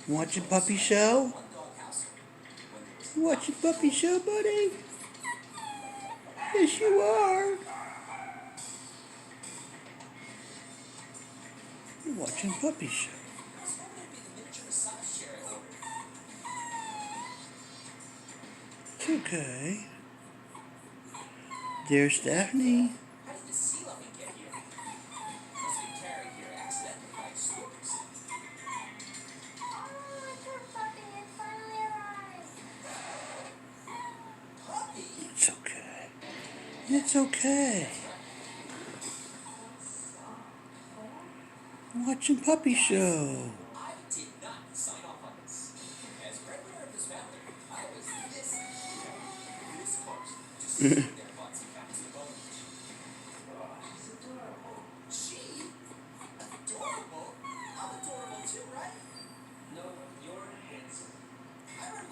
Watching puppy show? You watching puppy show, buddy? Yes, you are. You're watching puppy show. It's okay. There's Daphne. It's okay. It's okay. I'm watching puppy show.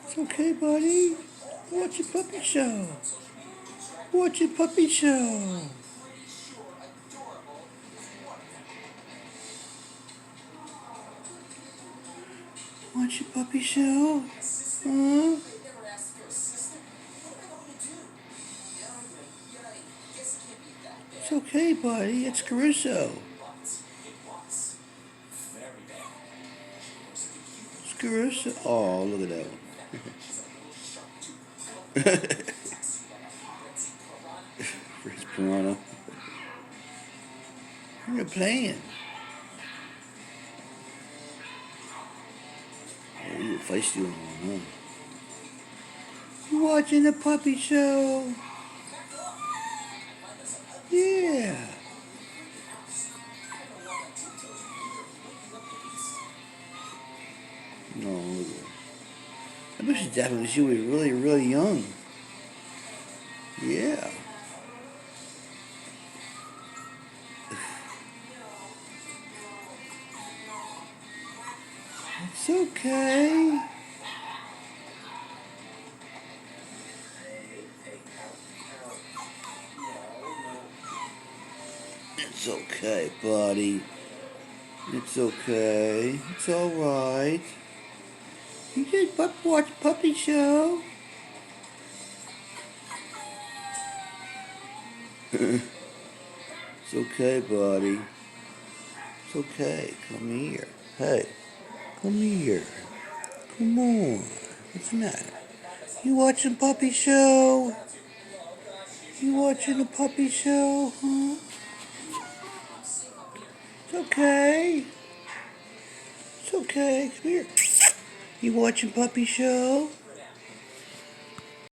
It's okay, buddy. Watch a puppy show. Watch a puppy show. Watch a puppy show. Huh? It's okay, buddy. It's Caruso. It's Caruso. Oh, look at that one. Chris Piranha. You're playing. Oh, you're feisty one, huh? You watching the puppy show? Yeah. No, look at her. I bet she's definitely she was really, really young. Yeah. It's okay. It's okay, buddy. It's okay. It's alright. You just watch puppy show. It's okay, buddy. It's okay. Come here. Hey, come here. Come on. What's the matter? You watching puppy show? You watching a puppy show, huh? It's okay. It's okay. Come here. You watching puppy show?